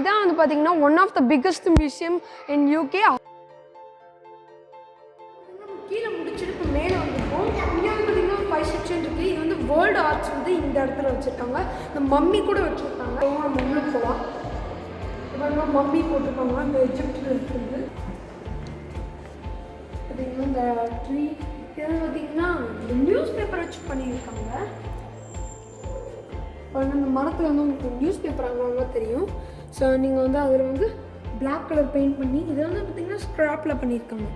இதான் வந்து பார்த்தீங்கன்னா one of the biggest museum in UK. கீழே முடிச்சுட்டு இப்போ மேலே வந்துருக்கோம். இங்கே வந்து பார்த்தீங்கன்னா 5 செக்ஷன் இருக்குது. இது வந்து வேர்ல்டு ஆர்ட்ஸ் வந்து இந்த இடத்துல வச்சுருக்காங்க. இந்த மம்மி கூட வச்சுருக்காங்க. நம்ம உள்ளுக்கு போகலாம். இப்போ மம்மி போட்டிருக்காங்க. இந்த எஜிப்டில் இருக்குது பார்த்தீங்கன்னா இந்த ட்ரீ. இது பார்த்தீங்கன்னா இந்த நியூஸ் பேப்பர் வச்சு பண்ணியிருக்காங்க. இந்த மரத்தில் வந்து உங்களுக்கு நியூஸ் பேப்பர் அங்கங்க தெரியும். ஸோ நீங்கள் வந்து அதில் வந்து பிளாக் கலர் பெயிண்ட் பண்ணி இதை வந்து பார்த்தீங்கன்னா ஸ்க்ராப்பில் பண்ணியிருக்காங்க.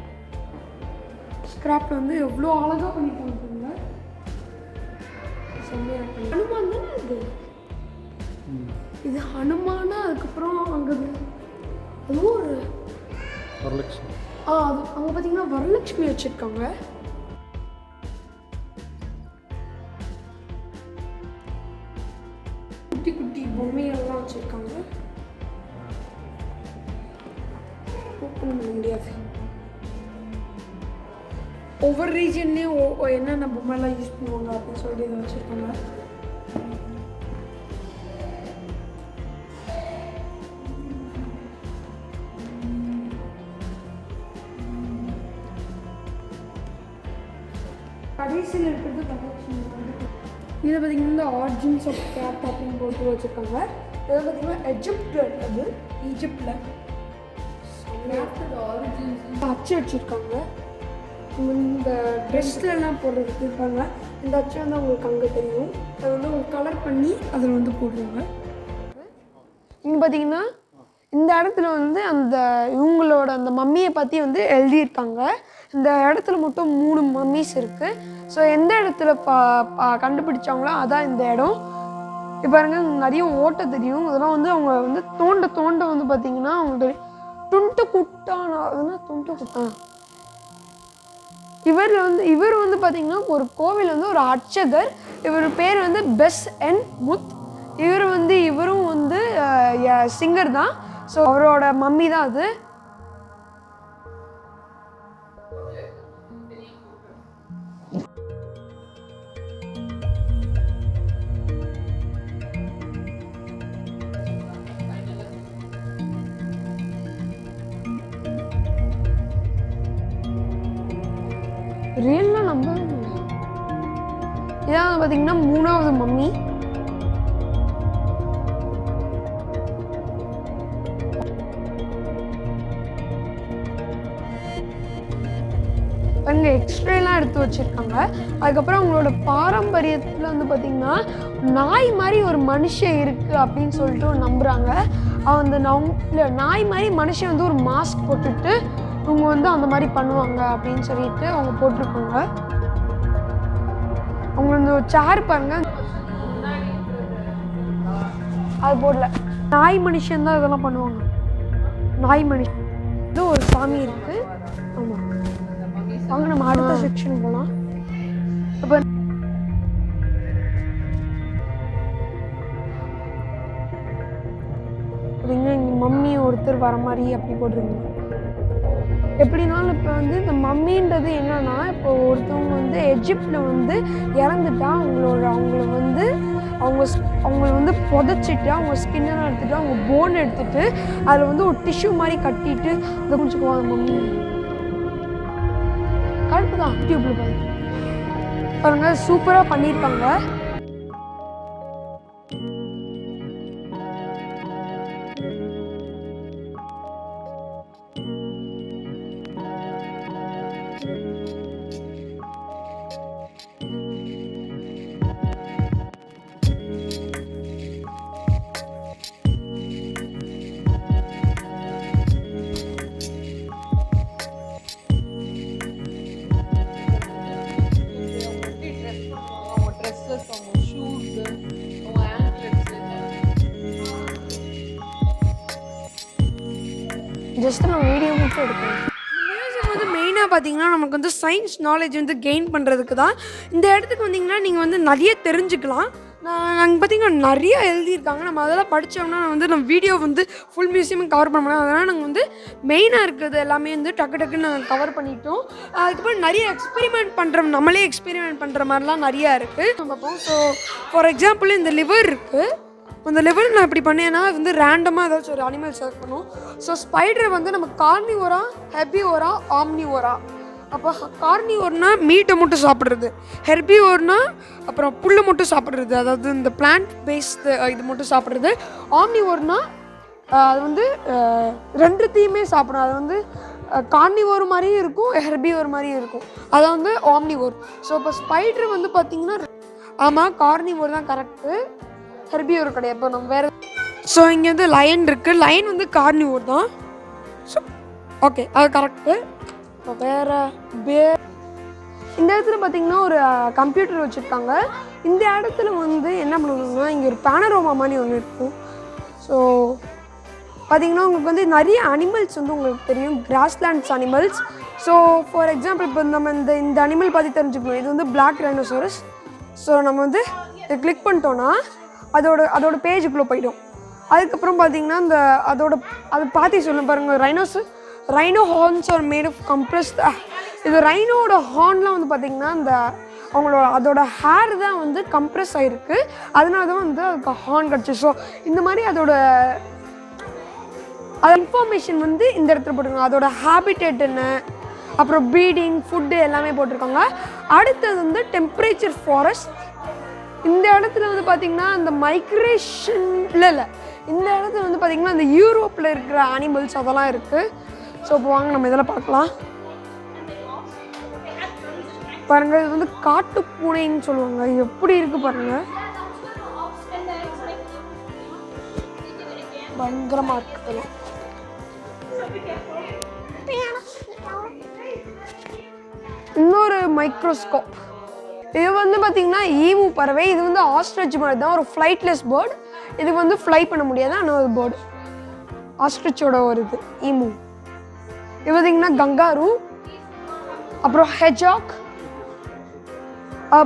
ஸ்க்ராப்பில் வந்து எவ்வளோ அழகாக பண்ணியிருக்காங்க பாருங்க. செம்மையாக பண்ணி ஹனுமான் தானே இது. இது ஹனுமானா அதுக்கப்புறம் அங்கே அதுவும் ஒரு வரலட்சுமி. அது அங்கே பார்த்தீங்கன்னா வரலட்சுமி வச்சுருக்காங்க. குட்டி குட்டி பொம்மைகள்லாம் வச்சுருக்காங்க. ஓப்பன் பண்ண முடியாது. ஒவ்வொரு ரீஜன்லேயும் என்னென்ன பொம்மைலாம் யூஸ் பண்ணுவாங்க அப்படின்னு சொல்லிட்டு இதை வச்சுருக்காங்க. கடைசியில் இருக்கிறது வரலட்சுமி. இதை பார்த்தீங்கன்னா இந்த ஆர்ஜின்ஸ் ஆஃப் கேட் அப்படின்னு போட்டு வச்சுருக்காங்க. இதை பார்த்தீங்கன்னா எஜிப்டில் இருக்குது. ஈஜிப்டில் அச்சு வச்சுருக்காங்க. இந்த ட்ரெஸ்லலாம் போடுறதுக்கு இருப்பாங்க. இந்த அச்சு வந்து உங்களுக்கு அங்கே தெரியும். அதை வந்து உங்களுக்கு கலர் பண்ணி அதில் வந்து போடுவாங்க. இங்கே பார்த்தீங்கன்னா இந்த இடத்துல வந்து அந்த இவங்களோட அந்த மம்மியை பற்றி வந்து எழுதியிருக்காங்க. இந்த இடத்துல மொத்தம் 3 மம்மிஸ் இருக்குது. ஸோ எந்த இடத்துல கண்டுபிடிச்சாங்களோ அதான் இந்த இடம். இப்போ பாருங்க நிறைய ஓட்டை தெரியும். அதெல்லாம் வந்து அவங்க வந்து தோண்ட வந்து பார்த்தீங்கன்னா அவங்களுக்கு துண்டு குட்டானா துண்டு குட்டான். இவர் வந்து பார்த்தீங்கன்னா ஒரு கோவில் வந்து ஒரு அர்ச்சகர். இவர் பேர் வந்து பெஸ் என் முத். இவரும் வந்து சிங்கர் தான். ஸோ அவரோட மம்மி தான் அது. ரியல்லாம் நம்பவே முடியல. இதான் பார்த்தீங்கன்னா 3வது மம்மி. அங்கே எக்ஸ்ரேலாம் எடுத்து வச்சுருக்காங்க. அதுக்கப்புறம் அவங்களோட பாரம்பரியத்தில் வந்து பார்த்திங்கன்னா நாய் மாதிரி ஒரு மனுஷன் இருக்குது அப்படின்னு சொல்லிட்டு நம்புகிறாங்க. அந்த நாய் மாதிரி மனுஷன் வந்து ஒரு மாஸ்க் போட்டுட்டு இவங்க வந்து அந்த மாதிரி பண்ணுவாங்க அப்படின்னு சொல்லிட்டு அவங்க போட்டிருக்காங்க. அவங்க வந்து ஒரு சேர் பாருங்க, அது போடல. நாய் மனுஷன் தான் இதெல்லாம் பண்ணுவாங்க. நாய் மனுஷன் இது ஒரு சாமி இருக்கு. ஆமாம், அவங்க நம்ம அடுத்த செக்ஷன் போகலாம். அப்போ இங்கே மம்மி ஒருத்தர் வர மாதிரி அப்படி போட்டிருக்காங்க. எப்படினாலும் இப்போ வந்து இந்த மம்மின்றது என்னன்னா, இப்போ ஒருத்தவங்க வந்து எஜிப்டில் வந்து இறந்துட்டா அவங்கள வந்து புதைச்சிட்டு அவங்க ஸ்கின்னெல்லாம் எடுத்துகிட்டு அவங்க போன் எடுத்துகிட்டு அதில் வந்து ஒரு டிஷ்யூ மாதிரி கட்டிட்டு அதை முடிச்சுக்குவாங்க. மம்மி கரெக்டு தான். யூடியூப்பில் பாருங்க, சூப்பராக பண்ணியிருக்காங்க. ஜஸ்ட் நான் வீடியோ மட்டும் எடுப்பேன். மியூசியம் வந்து மெயினாக பார்த்தீங்கன்னா நமக்கு வந்து சயின்ஸ் நாலேஜ் வந்து கெயின் பண்ணுறதுக்கு தான். இந்த இடத்துக்கு வந்தீங்கன்னா நீங்கள் வந்து நிறைய தெரிஞ்சுக்கலாம். நாங்கள் பார்த்தீங்கன்னா நிறைய எழுதியிருக்காங்க. நம்ம அதெல்லாம் படித்தோம்னா நம்ம வீடியோ வந்து ஃபுல் மியூசியமும் கவர் பண்ண முடியும். அதனால் நாங்கள் வந்து மெயினாக இருக்கிறது எல்லாமே வந்து டக்குன்னு நாங்கள் கவர் பண்ணிட்டோம். அதுக்கப்புறம் நிறைய நம்மளே எக்ஸ்பெரிமெண்ட் பண்ணுற மாதிரிலாம் நிறையா இருக்குது நம்ம பார்ப்போம். ஸோ ஃபார் எக்ஸாம்பிள் இந்த லிவர் இருக்குது. அந்த லெவல் நான் இப்படி பண்ணேன்னா வந்து ரேண்டமாக ஏதாச்சும் ஒரு அனிமல் செலக்ட் பண்ணும். ஸோ ஸ்பைடர் வந்து நம்ம கார்னிவோரா, ஹெர்பிவோரா, ஆம்னிவோரா. அப்போ கார்னிவோர்னா மீட்டை மட்டும் சாப்பிட்றது, ஹெர்பிவோர்னா அப்புறம் புல்லை மட்டும் சாப்பிட்றது, அதாவது இந்த பிளான்ட் பேஸ்டு இது மட்டும் சாப்பிட்றது. ஆம்னிவோர்னா அது வந்து ரெண்டுத்தையுமே சாப்பிடும். அது வந்து கார்னிவோர் மாதிரியும் இருக்கும், ஹெர்பிவோர் மாதிரியும் இருக்கும். அது வந்து ஆம்னிவோர். ஸோ இப்போ ஸ்பைடர் வந்து பார்த்திங்கன்னா ஆமாம் கார்னிவோர் தான் கரெக்டு, ஹெர்பிவோர் கிடையாது. இப்போ நம்ம வேறு. ஸோ இங்கே வந்து லயன் இருக்குது, லயன் வந்து கார்னிவோர் தான். ஸோ ஓகே அது கரெக்டு. இப்போ வேறு இந்த இடத்துல பார்த்திங்கன்னா ஒரு கம்ப்யூட்டர் வச்சுருக்காங்க. இந்த இடத்துல வந்து என்ன பண்ணுவாங்கன்னா இங்கே ஒரு பேனரோமா மாதிரி ஒன்று இருக்கும். ஸோ பார்த்திங்கன்னா உங்களுக்கு வந்து நிறைய அனிமல்ஸ் வந்து உங்களுக்கு தெரியும், grasslands animals. So for example இப்போ நம்ம இந்த அனிமல் பற்றி தெரிஞ்சுக்கணும். இது வந்து பிளாக் டைனோசரஸ். ஸோ நம்ம வந்து இதை கிளிக் பண்ணிட்டோன்னா அதோட பேஜுக்குள்ளே போய்டும். அதுக்கப்புறம் பார்த்திங்கன்னா அதை பார்த்து சொல்ல பாருங்கள், rhino horns are made of compressed. இது ரைனோட ஹார்ன்லாம் வந்து பார்த்திங்கன்னா அதோட ஹேர் தான் வந்து கம்ப்ரெஸ் ஆகிருக்கு, அதனால தான் வந்து அதுக்கு ஹார்ன் கிடச்சி. ஸோ இந்த மாதிரி அதோட இன்ஃபர்மேஷன் வந்து இந்த இடத்துல போட்டிருக்காங்க. அதோட ஹேபிட்டேட் என்ன, அப்புறம் ப்ரீடிங், ஃபுட்டு எல்லாமே போட்டிருக்காங்க. அடுத்தது வந்து டெம்பரேச்சர் ஃபாரஸ்ட். இந்த இடத்துல வந்து பார்த்திங்கன்னா இந்த மைக்ரேஷன் இல்லை இந்த இடத்துல வந்து பார்த்திங்கன்னா இந்த யூரோப்பில் இருக்கிற அனிமல்ஸ் அதெல்லாம் இருக்குது. ஸோ இப்போ வாங்க நம்ம இதெல்லாம் பார்க்கலாம். பாருங்கள், இது வந்து காட்டு பூனைன்னு சொல்லுவாங்க. எப்படி இருக்குது பாருங்கள், பயங்கரமாக இருக்குது. இன்னொரு மைக்ரோஸ்கோப். இது வந்து பார்த்திங்கன்னா ஈமு பறவை. இது வந்து ஆஸ்ட்ரிச் மாதிரி தான், ஒரு ஃப்ளைட்லெஸ் பேர்டு. இதுக்கு வந்து ஃப்ளை பண்ண முடியாது, ஆனால் ஒரு பேர்டு ஆஸ்ட்ரிச்சோட ஒரு இது ஈமு. இது பார்த்திங்கன்னா கங்காரு, அப்புறம் ஹெஜாக்.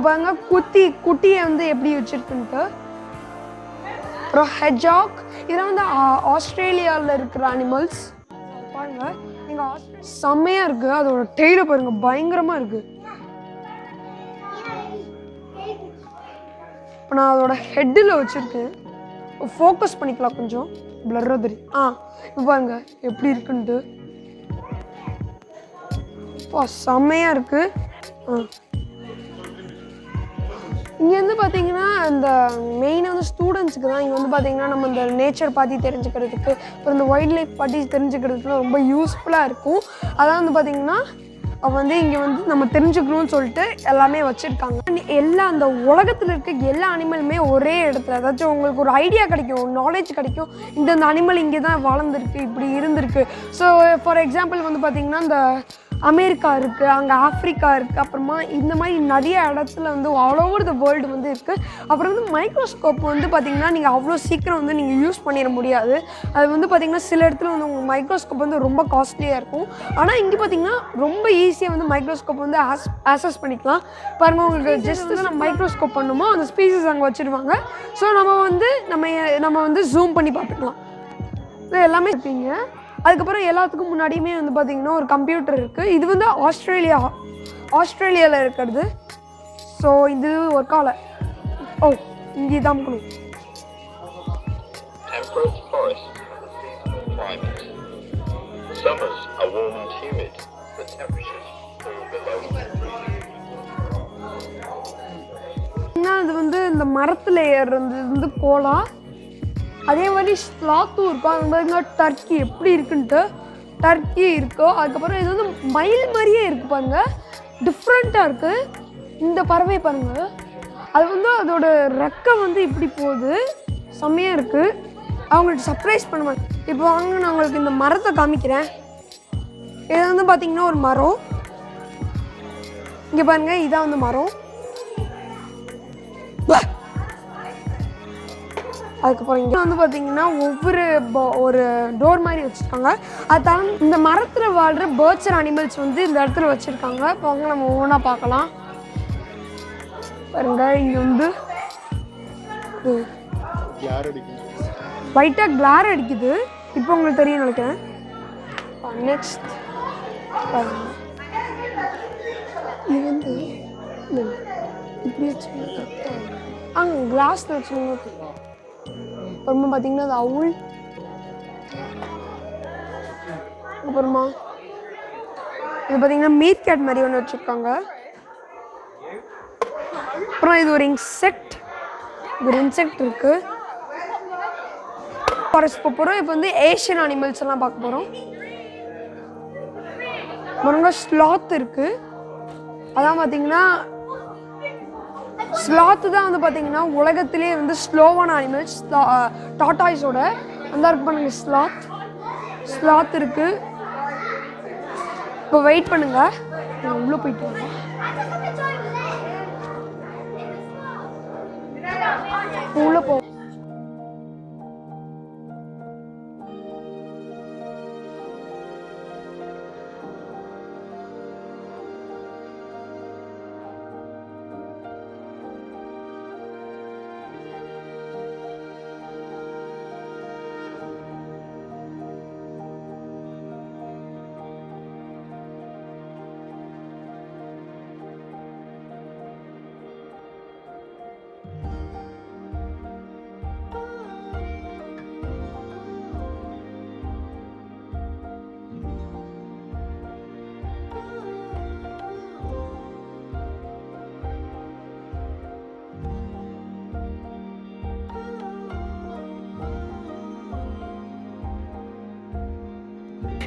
பாருங்க குட்டியை வந்து எப்படி வச்சுருக்குன்ட்டு. அப்புறம் ஹெஜாக் இதெல்லாம் வந்து ஆஸ்திரேலியாவில் இருக்கிற அனிமல்ஸ். பாருங்கள் நீங்கள் செம்மையாக இருக்குது. அதோட டெய்லை பாருங்கள், பயங்கரமாக இருக்குது. இப்போ நான் அதோட ஹெட்டில் வச்சுருக்கேன், ஃபோக்கஸ் பண்ணிக்கலாம் கொஞ்சம், பிளர்ராக தெரியும். இப்போ பாருங்க எப்படி இருக்குன்ட்டு. செம்மையாக இருக்குது. இங்கே வந்து பார்த்திங்கன்னா இந்த மெயினாக வந்து ஸ்டூடெண்ட்ஸுக்கு தான் இங்கே வந்து பார்த்திங்கன்னா நம்ம இந்த நேச்சர் பற்றி தெரிஞ்சுக்கிறதுக்கு, அப்புறம் இந்த வைல்ட் லைஃப் பற்றி தெரிஞ்சுக்கிறதுக்குலாம் ரொம்ப யூஸ்ஃபுல்லாக இருக்கும். அதான் வந்து பார்த்திங்கன்னா வந்து இங்கே வந்து நம்ம தெரிஞ்சுக்கணும்னு சொல்லிட்டு எல்லாமே வச்சுருக்காங்க. அந்த உலகத்தில் இருக்க எல்லா அனிமலுமே ஒரே இடத்துல, ஏதாச்சும் உங்களுக்கு ஒரு ஐடியா கிடைக்கும், ஒரு நாலேஜ் கிடைக்கும். இந்த அனிமல் இங்கே தான் வளர்ந்துருக்கு, இப்படி இருந்திருக்கு. ஸோ ஃபார் எக்ஸாம்பிள் வந்து பார்த்திங்கன்னா இந்த அமெரிக்கா இருக்குது, அங்கே ஆஃப்ரிக்கா இருக்குது, அப்புறமா இந்த மாதிரி நிறைய இடத்துல வந்து ஆல் ஓவர் த வேர்ல்டு வந்து இருக்குது. அப்புறம் வந்து மைக்ரோஸ்கோப் வந்து பார்த்திங்கன்னா நீங்கள் அவ்வளோ சீக்கிரம் வந்து நீங்கள் யூஸ் பண்ணிட முடியாது. அது வந்து பார்த்திங்கன்னா சில இடத்துல வந்து உங்கள் மைக்ரோஸ்கோப் வந்து ரொம்ப காஸ்ட்லியாக இருக்கும். ஆனால் இங்கே பார்த்திங்கன்னா ரொம்ப ஈஸியாக வந்து மைக்ரோஸ்கோப் வந்து ஆக்சஸ் பண்ணிக்கலாம். பாருங்கள், உங்களுக்கு ஜஸ்ட் நம்ம மைக்ரோஸ்கோப் பண்ணுமோ அந்த ஸ்பீசஸ் அங்கே வச்சுருவாங்க. ஸோ நம்ம வந்து ஜூம் பண்ணி பார்த்துக்கலாம். இது எல்லாமே இருப்பீங்க. அதுக்கப்புறம் எல்லாத்துக்கும் முன்னாடியுமே வந்து பார்த்திங்கன்னா ஒரு கம்ப்யூட்டர் இருக்குது. இது வந்து ஆஸ்திரேலியாவில் இருக்கிறது. ஸோ இது ஒரு காலை இங்கே தான் இருக்கணும். அது வந்து இந்த மரத்தில் ஏறுறது வந்து கோலா. அதே மாதிரி ஸ்லாத்தும் இருக்கும். அது மாதிரி டர்க்கி எப்படி இருக்குன்ட்டு டர்க்கி இருக்கோ. அதுக்கப்புறம் இது வந்து மயில் மாதிரியே இருக்குது பாருங்கள், டிஃப்ரெண்ட்டாக இருக்குது. இந்த பறவை பாருங்கள், அது வந்து அதோட ரெக்கை வந்து இப்படி போகுது, செம்மையாக இருக்குது. அவங்கள்ட்ட சர்ப்ரைஸ் பண்ணுவாங்க. இப்போ வாங்க நான் உங்களுக்கு இந்த மரத்தை காமிக்கிறேன். இது வந்து பார்த்திங்கன்னா ஒரு மரம். இங்கே பாருங்கள், இதான் வந்து மரம். அதுக்கப்புறம் இங்கே வந்து பார்த்திங்கன்னா ஒரு டோர் மாதிரி வச்சுருக்காங்க. அது இந்த மரத்தில் வாழ்கிற பேர்ட்ஸ் அண்ட் அனிமல்ஸ் வந்து இந்த இடத்துல வச்சுருக்காங்க. இப்போ வாங்க நம்ம ஒவ்வொன்றா பார்க்கலாம். பாருங்க, இங்கே வந்து லைட்டாக கிளார் அடிக்குது. இப்போ உங்களுக்கு தெரியும் நினைக்கிறேன். நெக்ஸ்ட் இது வந்து இப்படி வச்சு கிளாஸில் வச்சுருங்க. அப்புறமா பார்த்தீங்கன்னா அது அவுல், அப்புறமா இது பார்த்தீங்கன்னா மீட் கேட் மாதிரி ஒன்று வச்சுருக்காங்க. அப்புறம் இது ஒரு இன்செக்ட், ஒரு இன்செக்ட் இருக்குது. ஃபாரஸ்ட் போகிறோம். இப்போ வந்து ஏஷியன் அனிமல்ஸ் எல்லாம் பார்க்க போகிறோம். அப்புறம் ஸ்லாத் இருக்குது. அதான் பார்த்தீங்கன்னா ஸ்லாத்து தான் வந்து பார்த்தீங்கன்னா உலகத்திலே வந்து ஸ்லோவான அனிமல்ஸ் டாட்டாய்ஸோட அந்த இருக்கு பண்ணுங்க. ஸ்லாத் இருக்கு. இப்போ வெயிட் பண்ணுங்க, உள்ளே போயிட்டு வாங்க. உள்ளே போ.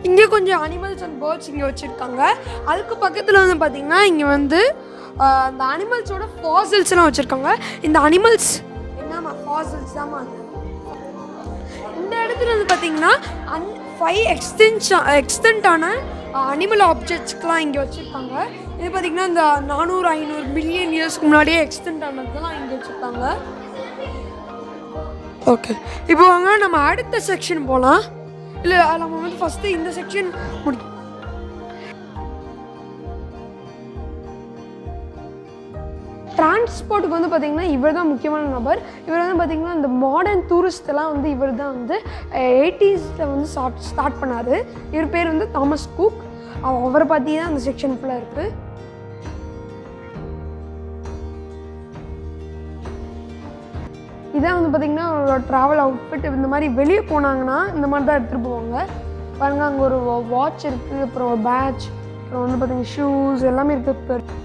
இங்கே கொஞ்சம் அனிமல்ஸ் அண்ட் பேர்ட்ஸ் இங்கே வச்சுருக்காங்க. அதுக்கு பக்கத்தில் வந்து பார்த்திங்கன்னா இங்கே வந்து அந்த அனிமல்ஸோட ஃபாசில்ஸ்லாம் வச்சுருக்காங்க. இந்த அனிமல்ஸ் என்னம்மா ஃபாசில்ஸ் தான்மா. இந்த இடத்துல வந்து பார்த்திங்கன்னா 5 எக்ஸ்டென்ட்டான அனிமல் ஆப்ஜெக்ட்ஸ்க்கெலாம் இங்கே வச்சுருக்காங்க. இது பார்த்திங்கன்னா இந்த 400-500 மில்லியன் இயர்ஸ்க்கு முன்னாடியே எக்ஸ்டென்ட் ஆனதுலாம் இங்கே வச்சுருக்காங்க. ஓகே, இப்போ வாங்க நம்ம அடுத்த செக்ஷன் போகலாம். இல்லை நம்ம வந்து ஃபஸ்ட்டு இந்த செக்ஷன் டிரான்ஸ்போர்ட்டுக்கு வந்து பார்த்திங்கன்னா இவர் தான் முக்கியமான நபர். இவர் வந்து பார்த்திங்கன்னா இந்த மாடர்ன் டூரிஸ்டெல்லாம் வந்து இவர் தான் வந்து 80s வந்து ஸ்டார்ட் பண்ணார். இவர் பேர் வந்து தாமஸ் குக். அவரை பற்றி தான் அந்த செக்ஷன் ஃபுல்லாக இருக்குது. இதான் வந்து பார்த்திங்கன்னா ஒரு ட்ராவல் அவுட்ஃபிட். இந்த மாதிரி வெளியே போனாங்கன்னா இந்த மாதிரி தான் எடுத்துகிட்டு போவாங்க. பாருங்கள், அங்கே ஒரு வாட்ச் இருக்குது, அப்புறம் ஒரு பேட்ச், அப்புறம் வந்து பார்த்திங்கன்னா ஷூஸ் எல்லாமே இருக்குது.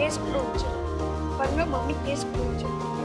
கேஸ் ப்ரோ வச்சிருக்கோம். மம்மி கேஸ் ப்ரோ வச்சிருக்கோம்.